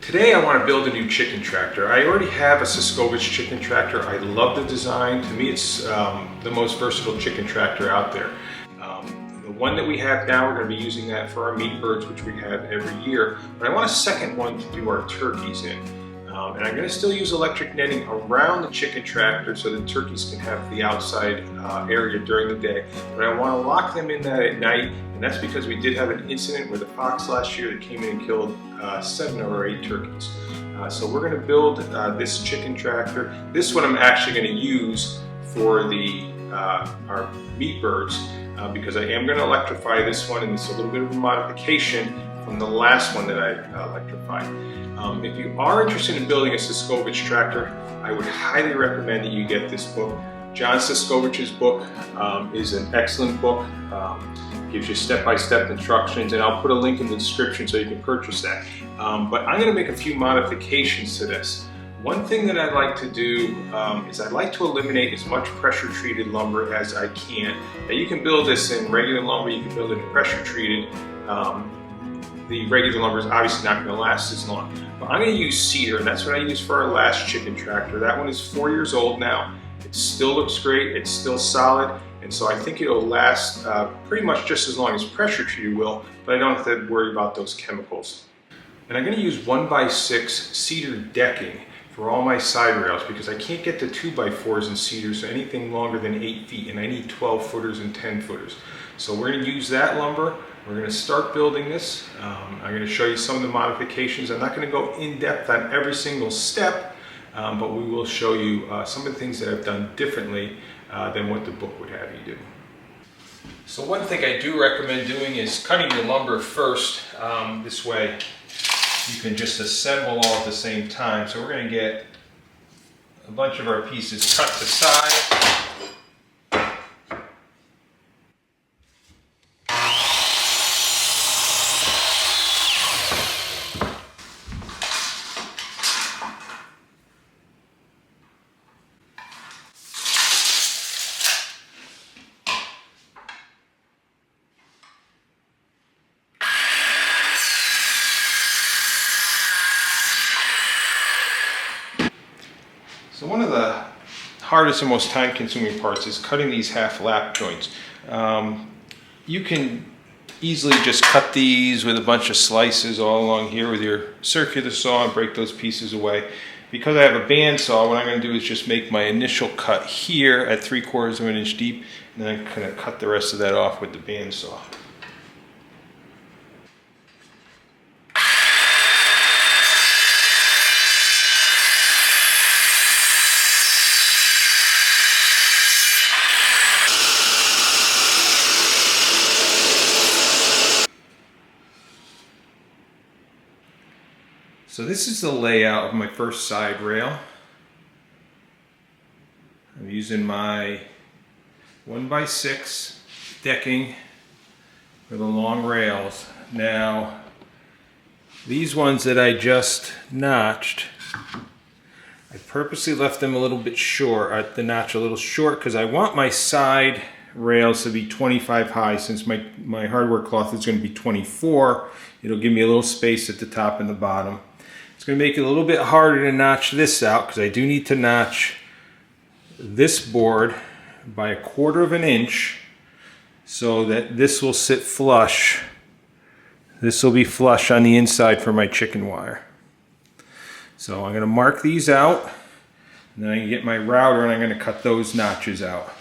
Today I want to build a new chicken tractor. I already have a Sascovich chicken tractor. I love the design. To me it's the most versatile chicken tractor out there. The one that we have now, we're going to be using that for our meat birds, which we have every year. But I want a second one to do our turkeys in. And I'm going to still use electric netting around the chicken tractor so the turkeys can have the outside area during the day. But I want to lock them in that at night, and that's because we did have an incident with a fox last year that came in and killed 7 or 8 turkeys. So we're going to build this chicken tractor. This one I'm actually going to use for the our meat birds because I am going to electrify this one, and it's a little bit of a modification from the last one that I electrified. If you are interested in building a Sascovich tractor, I would highly recommend that you get this book. John Sascovich's book is an excellent book. Gives you step-by-step instructions, and I'll put a link in the description so you can purchase that. But I'm going to make a few modifications to this. One thing that I'd like to do is I'd like to eliminate as much pressure-treated lumber as I can. Now you can build this in regular lumber, you can build it in pressure-treated. The regular lumber is obviously not going to last as long. But I'm going to use cedar, and that's what I used for our last chicken tractor. That one is 4 years old now. It still looks great, it's still solid, and so I think it'll last pretty much just as long as pressure treated will, but I don't have to worry about those chemicals. And I'm going to use 1x6 cedar decking for all my side rails because I can't get the 2x4s in cedar, so anything longer than 8 feet, and I need 12 footers and 10 footers. So we're going to use that lumber. We're going to start building this. I'm going to show you some of the modifications. I'm not going to go in depth on every single step, but we will show you some of the things that I've done differently than what the book would have you do. So one thing I do recommend doing is cutting your lumber first. This way you can just assemble all at the same time. So we're going to get a bunch of our pieces cut to size. So one of the hardest and most time-consuming parts is cutting these half lap joints. You can easily just cut these with a bunch of slices all along here with your circular saw and break those pieces away. Because I have a bandsaw, what I'm going to do is just make my initial cut here at 3/4 of an inch deep, and then I'm going to cut the rest of that off with the bandsaw. So this is the layout of my first side rail. I'm using my 1x6 decking for the long rails. Now, these ones that I just notched, I purposely left them a little bit short, the notch a little short, because I want my side rails to be 25 high. Since my hardware cloth is going to be 24, it'll give me a little space at the top and the bottom. It's going to make it a little bit harder to notch this out because I do need to notch this board by 1/4 of an inch so that this will sit flush. This will be flush on the inside for my chicken wire. So I'm going to mark these out, and then I can get my router and I'm going to cut those notches out.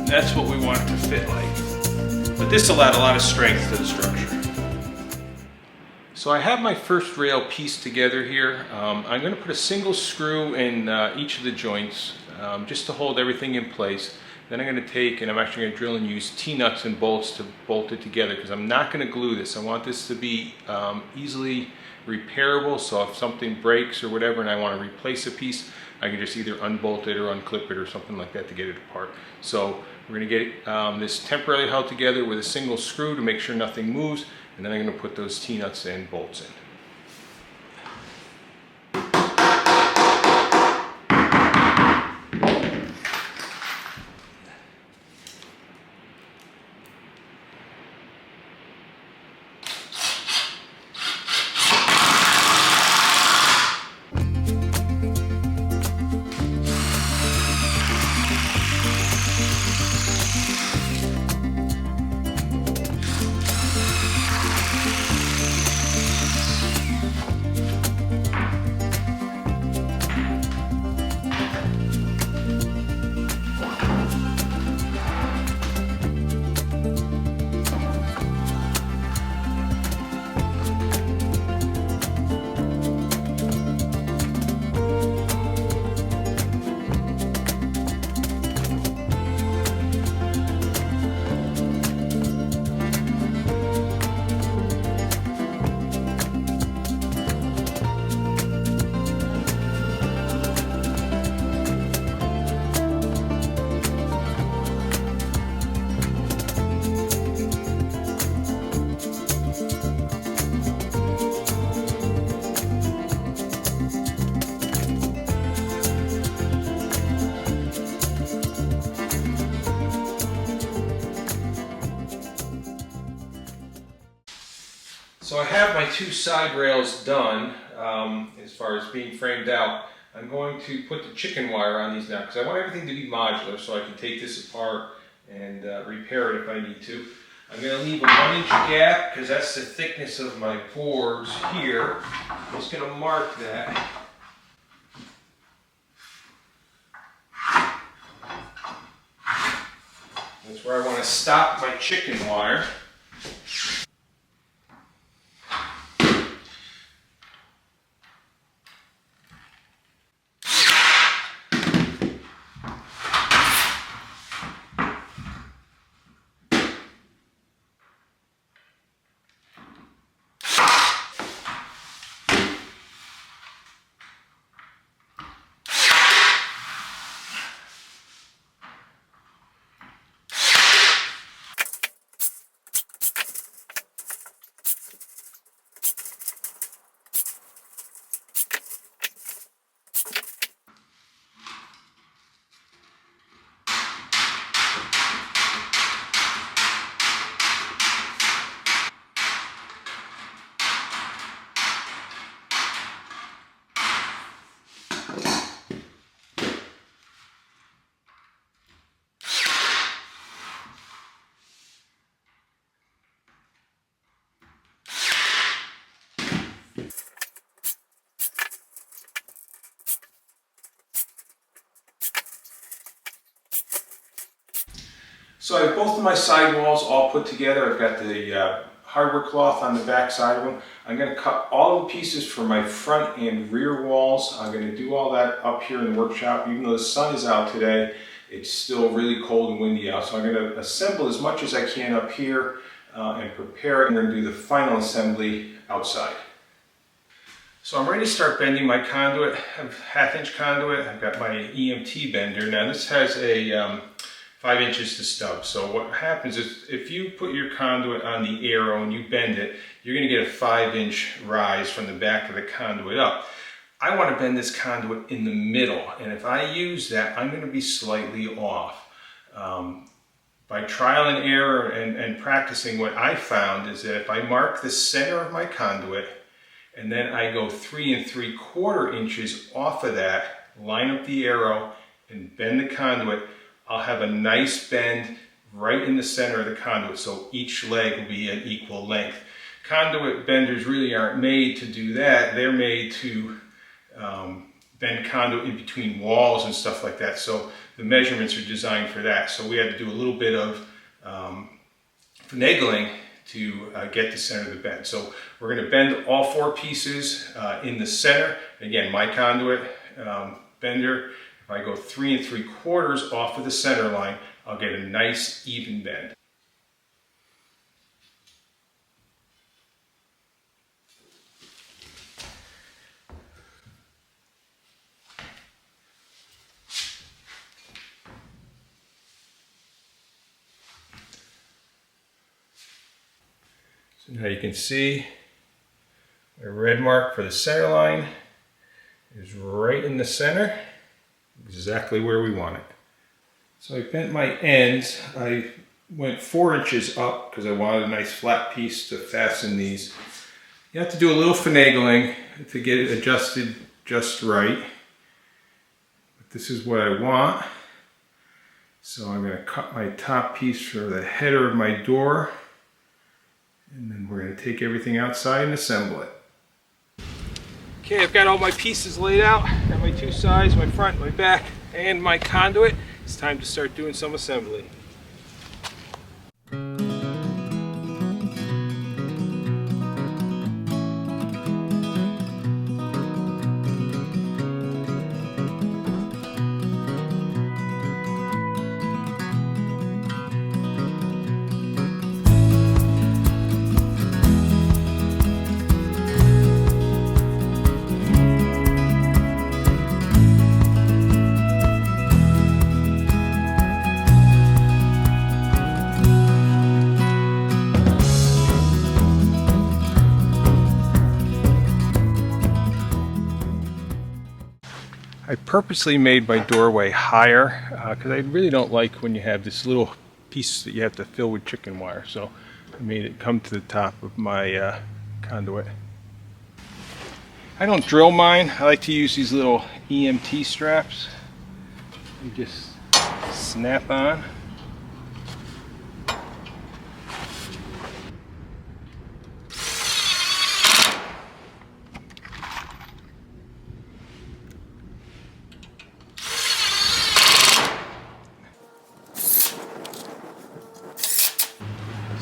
That's what we want it to fit like. But this allowed a lot of strength to the structure. So I have my first rail pieced together here. I'm going to put a single screw in each of the joints just to hold everything in place. Then I'm going to take and I'm actually going to drill and use T-nuts and bolts to bolt it together because I'm not going to glue this. I want this to be easily repairable, so if something breaks or whatever and I want to replace a piece, I can just either unbolt it or unclip it or something like that to get it apart. So we're going to get this temporarily held together with a single screw to make sure nothing moves, and then I'm going to put those T-nuts and bolts in. So I have my two side rails done as far as being framed out. I'm going to put the chicken wire on these now because I want everything to be modular so I can take this apart and repair it if I need to. I'm going to leave a 1-inch gap because that's the thickness of my boards here. I'm just going to mark that. That's where I want to stop my chicken wire. So I have both of my side walls all put together. I've got the hardware cloth on the back side of them. I'm going to cut all the pieces for my front and rear walls. I'm going to do all that up here in the workshop. Even though the sun is out today, it's still really cold and windy out. So I'm going to assemble as much as I can up here and prepare it. And we're going to do the final assembly outside. So I'm ready to start bending my conduit. I have 1/2-inch conduit. I've got my EMT bender. Now this has a 5 inches to stub. So what happens is if you put your conduit on the arrow and you bend it, you're going to get a 5-inch rise from the back of the conduit up. I want to bend this conduit in the middle, and if I use that, I'm going to be slightly off. By trial and error and practicing, what I found is that if I mark the center of my conduit and then I go 3 3/4 inches off of that, line up the arrow and bend the conduit, I'll have a nice bend right in the center of the conduit, so each leg will be at equal length. Conduit benders really aren't made to do that. They're made to bend conduit in between walls and stuff like that. So the measurements are designed for that. So we had to do a little bit of finagling to get the center of the bend. So we're going to bend all 4 pieces in the center. Again, my conduit bender, if I go 3 3/4 off of the center line, I'll get a nice even bend. So now you can see a red mark for the center line is right in the center, exactly where we want it. So I bent my ends. I went 4 inches up because I wanted a nice flat piece to fasten these. You have to do a little finagling to get it adjusted just right. But this is what I want. So I'm going to cut my top piece for the header of my door. And then we're going to take everything outside and assemble it. Okay, I've got all my pieces laid out. Got my 2 sides, my front, my back, and my conduit. It's time to start doing some assembly. I purposely made my doorway higher because I really don't like when you have this little piece that you have to fill with chicken wire. So I made it come to the top of my conduit. I don't drill mine. I like to use these little EMT straps. You just snap on.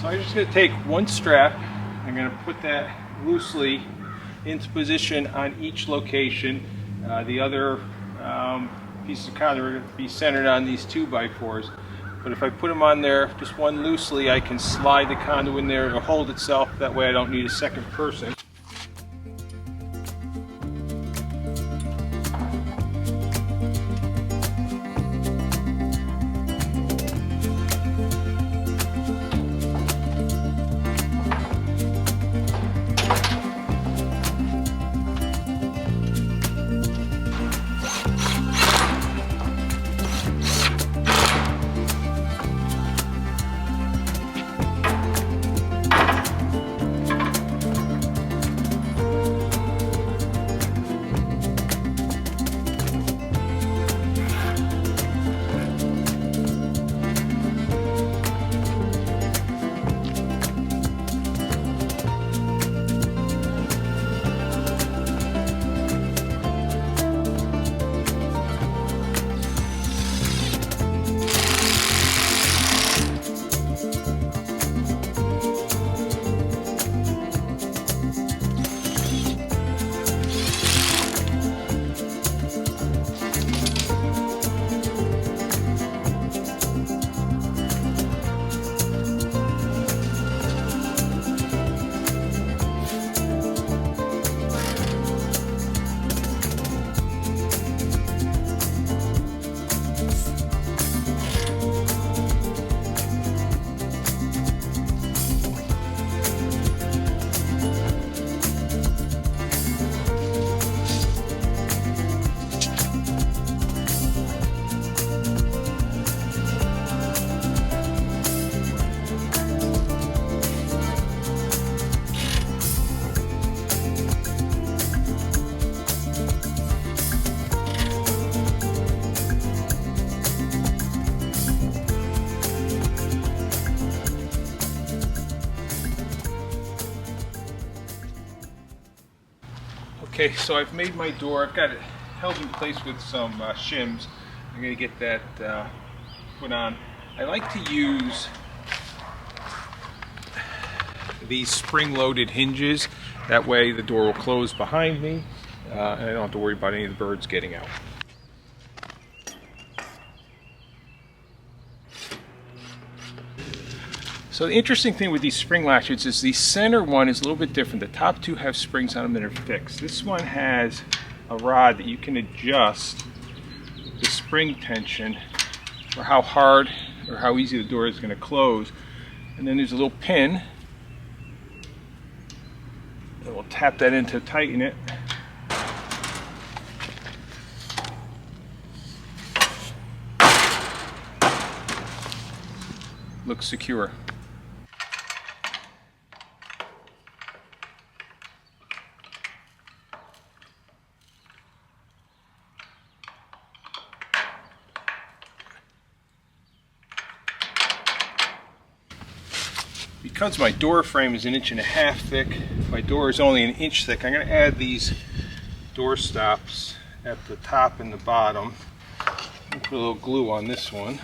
So I'm just going to take one strap, I'm going to put that loosely into position on each location. The other pieces of conduit are going to be centered on these 2x4s. But if I put them on there, just one loosely, I can slide the conduit in there to hold itself. That way I don't need a second person. Okay, so I've made my door. I've got it held in place with some shims. I'm going to get that put on. I like to use these spring-loaded hinges. That way the door will close behind me and I don't have to worry about any of the birds getting out. So the interesting thing with these spring latches is the center one is a little bit different. The top two have springs on them that are fixed. This one has a rod that you can adjust the spring tension or how hard or how easy the door is going to close. And then there's a little pin. And we'll tap that in to tighten it. Looks secure. Because my door frame is 1.5 inches thick, my door is only 1 inch thick, I'm going to add these door stops at the top and the bottom. I'll put a little glue on this one.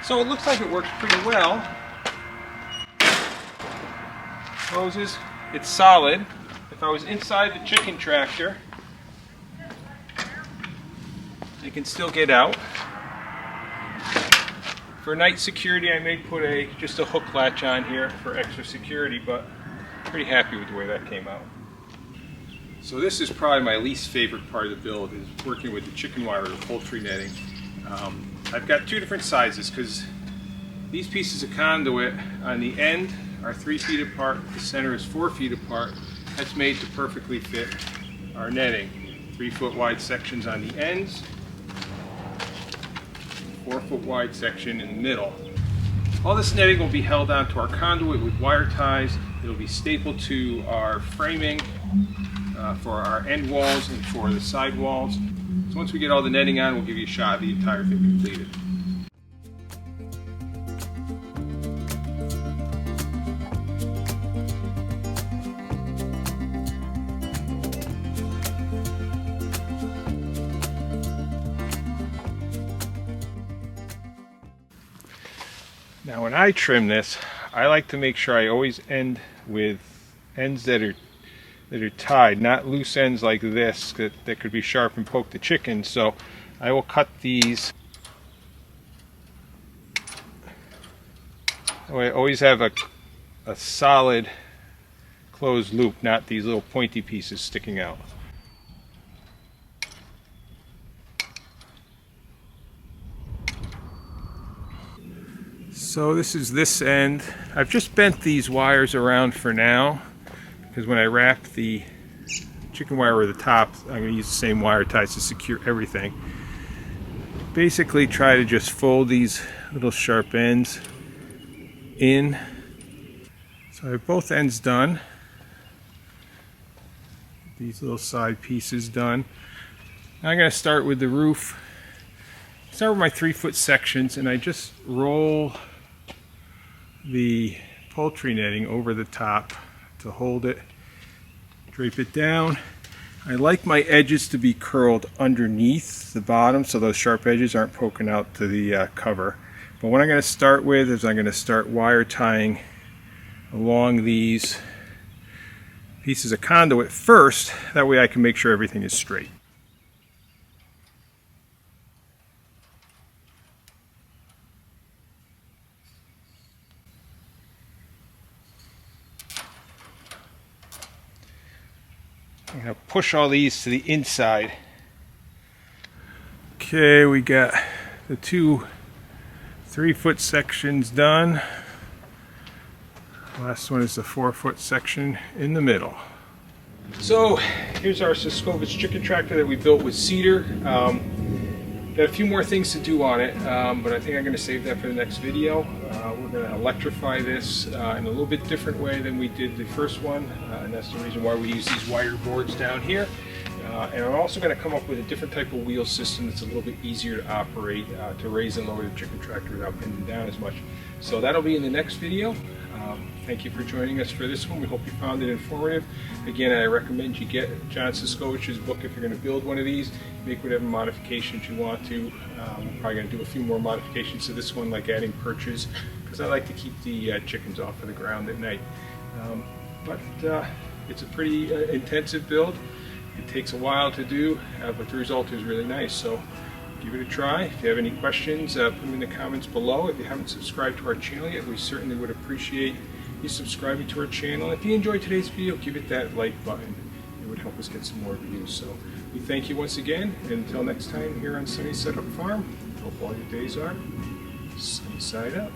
So it looks like it works pretty well. Closes. It's solid. If I was inside the chicken tractor, I can still get out. For night security, I may put just a hook latch on here for extra security, but I'm pretty happy with the way that came out. So this is probably my least favorite part of the build, is working with the chicken wire or the poultry netting. I've got two different sizes because these pieces of conduit on the end are 3 feet apart, the center is 4 feet apart. That's made to perfectly fit our netting. 3-foot wide sections on the ends, 4-foot wide section in the middle. All this netting will be held onto our conduit with wire ties. It'll be stapled to our framing for our end walls and for the side walls. So once we get all the netting on, we'll give you a shot of the entire thing completed. Now when I trim this, I like to make sure I always end with ends that are tied, not loose ends like this that could be sharp and poke the chicken. So I will cut these. I always have a solid closed loop, not these little pointy pieces sticking out. So this is this end. I've just bent these wires around for now because when I wrap the chicken wire over the top, I'm going to use the same wire ties to secure everything. Basically try to just fold these little sharp ends in. So I have both ends done. These little side pieces done. Now I'm going to start with the roof. Start with my 3-foot sections, and I just roll the poultry netting over the top to hold it, drape it down. I like my edges to be curled underneath the bottom so those sharp edges aren't poking out to the cover. But what I'm going to start with is I'm going to start wire tying along these pieces of conduit first. That way I can make sure everything is straight. I'm going to push all these to the inside. Okay, we got the 2 3-foot sections done. Last one is the 4-foot section in the middle. So here's our Sascovich chicken tractor that we built with cedar. Got a few more things to do on it, but I think I'm going to save that for the next video. We're going to electrify this in a little bit different way than we did the first one, and that's the reason why we use these wire boards down here. And I'm also going to come up with a different type of wheel system that's a little bit easier to operate, to raise and lower the chicken tractor without pinning down as much. So that'll be in the next video. Thank you for joining us for this one. We hope you found it informative. Again, I recommend you get John Sascovich's book if you're going to build one of these. Make whatever modifications you want to. We're probably going to do a few more modifications to this one, like adding perches, because I like to keep the chickens off of the ground at night. But it's a pretty intensive build. It takes a while to do, but the result is really nice. So give it a try. If you have any questions, put them in the comments below. If you haven't subscribed to our channel yet, we certainly would appreciate you subscribing to our channel. If you enjoyed today's video, give it that like button. It would help us get some more views. So we thank you once again, and until next time here on Sunny Side Up Farm, hope all your days are sunny side up.